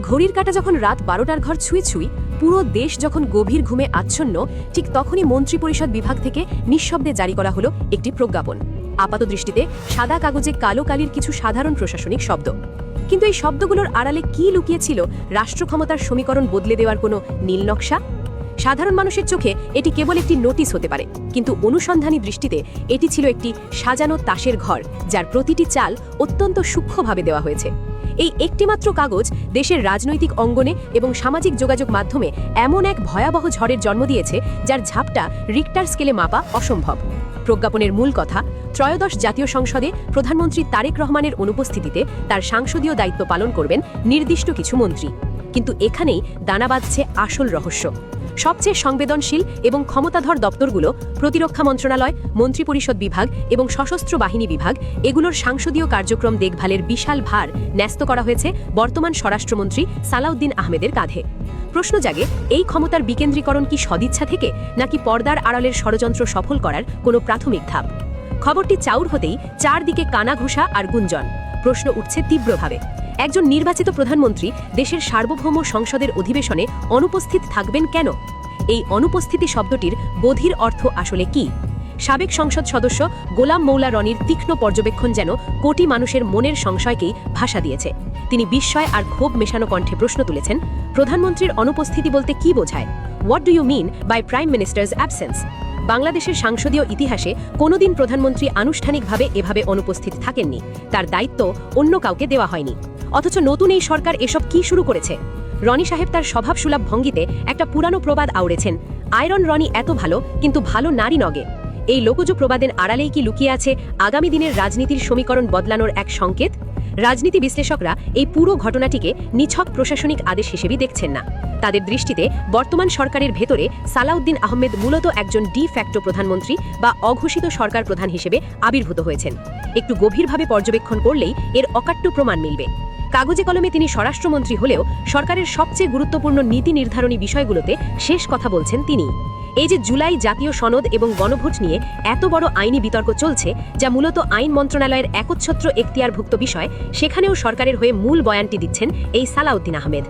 ঘড়ির কাঁটা যখন রাত 12টার ঘর ছুঁই ছুঁই, পুরো দেশ যখন গভীর ঘুমে আচ্ছন্ন, ঠিক তখনই মন্ত্রিপরিষদ বিভাগ থেকে নিঃশব্দে জারি করা হলো একটি প্রজ্ঞাপন। আপাতদৃষ্টিতে সাদা কাগজে কালো কালির কিছু সাধারণ প্রশাসনিক শব্দ, কিন্তু এই শব্দগুলোর আড়ালে কি লুকিয়েছিল রাষ্ট্র ক্ষমতার সমীকরণ বদলে দেওয়ার কোনো নীলনকশা? সাধারণ মানুষের চোখে এটি কেবল একটি নোটিশ হতে পারে, কিন্তু অনুসন্ধানী দৃষ্টিতে এটি ছিল একটি সাজানো তাসের ঘর, যার প্রতিটি চাল অত্যন্ত সূক্ষ্মভাবে দেওয়া হয়েছে। এই একটিমাত্র কাগজ দেশের রাজনৈতিক অঙ্গনে এবং সামাজিক যোগাযোগ মাধ্যমে এমন এক ভয়াবহ ঝড়ের জন্ম দিয়েছে, যার ঝাপটা রিক্টার স্কেলে মাপা অসম্ভব। প্রজ্ঞাপনের মূল কথা, ত্রয়োদশ জাতীয় সংসদে প্রধানমন্ত্রী তারেক রহমানের অনুপস্থিতিতে তার সাংসদীয় দায়িত্ব পালন করবেন নির্দিষ্ট কিছু মন্ত্রী। কিন্তু এখানেই দানা বাঁধছে আসল রহস্য। সবচেয়ে সংবেদনশীল এবং ক্ষমতাধর দপ্তরগুলো, প্রতিরক্ষা মন্ত্রণালয়, মন্ত্রিপরিষদ বিভাগ এবং সশস্ত্র বাহিনী বিভাগ, এগুলোর সাংসদীয় কার্যক্রম দেখভালের বিশাল ভার ন্যস্ত করা হয়েছে বর্তমান স্বরাষ্ট্রমন্ত্রী সালাউদ্দিন আহমেদের কাঁধে। প্রশ্ন জাগে, এই ক্ষমতার বিকেন্দ্রীকরণ কি সদিচ্ছা থেকে, নাকি পর্দার আড়ালের ষড়যন্ত্র সফল করার কোনো প্রাথমিক ধাপ? খবরটি চাউর হতেই চারদিকে কানাঘুষা আর গুঞ্জন। প্রশ্ন উঠছে তীব্রভাবে, একজন নির্বাচিত প্রধানমন্ত্রী দেশের সার্বভৌম সংসদের অধিবেশনে অনুপস্থিত থাকবেন কেন? এই অনুপস্থিতি শব্দটির বধির অর্থ আসলে কি? সাবেক সংসদ সদস্য গোলাম মৌলা রনির তীক্ষ্ণ পর্যবেক্ষণ যেন কোটি মানুষের মনের সংশয়কেই ভাষা দিয়েছে। তিনি বিস্ময় আর ক্ষোভ মেশানো কণ্ঠে প্রশ্ন তুলেছেন, প্রধানমন্ত্রীর অনুপস্থিতি বলতে কি বোঝায়? What do you mean by prime minister's absence? বাংলাদেশের সাংসদীয় ইতিহাসে কোনোদিন প্রধানমন্ত্রী আনুষ্ঠানিকভাবে এভাবে অনুপস্থিত থাকেননি। তার দায়িত্ব অন্য কাউকে দেওয়া হয়নি। অথচ নতুন এই সরকার এসব কি শুরু করেছে? রনি সাহেব তার স্বভাবসুলভ ভঙ্গিতে একটা পুরানো প্রবাদ আওড়েছেন, আয়রন রনি এত ভালো, কিন্তু ভালো নারী নগে। এই লোকজ প্রবাদের আড়ালেই কি লুকিয়ে আছে আগামী দিনের রাজনীতির সমীকরণ বদলানোর এক সংকেত? রাজনীতি বিশ্লেষকরা এই পুরো ঘটনাটিকে নিছক প্রশাসনিক আদেশ হিসেবেই দেখছেন না। তাদের দৃষ্টিতে বর্তমান সরকারের ভেতরে সালাউদ্দিন আহমেদ মূলত একজন ডি ফ্যাক্টো প্রধানমন্ত্রী বা অঘোষিত সরকার প্রধান হিসেবে আবির্ভূত হয়েছেন। একটু গভীরভাবে পর্যবেক্ষণ করলেই এর অকাট্য প্রমাণ মিলবে। কাগজে কলমে তিনি স্বরাষ্ট্রমন্ত্রী হলেও সরকারের সবচেয়ে গুরুত্বপূর্ণ নীতি নির্ধারণী বিষয়গুলোতে শেষ কথা বলছেন তিনি। এই যে জুলাই জাতীয় সনদ এবং গণভোট নিয়ে এত বড় আইনি বিতর্ক চলছে, যা মূলত আইন মন্ত্রণালয়ের একচ্ছত্র এখতিয়ারভুক্ত বিষয়, সেখানেও সরকারের হয়ে মূল বয়ানটি দিচ্ছেন এই সালাউদ্দিন আহমেদ।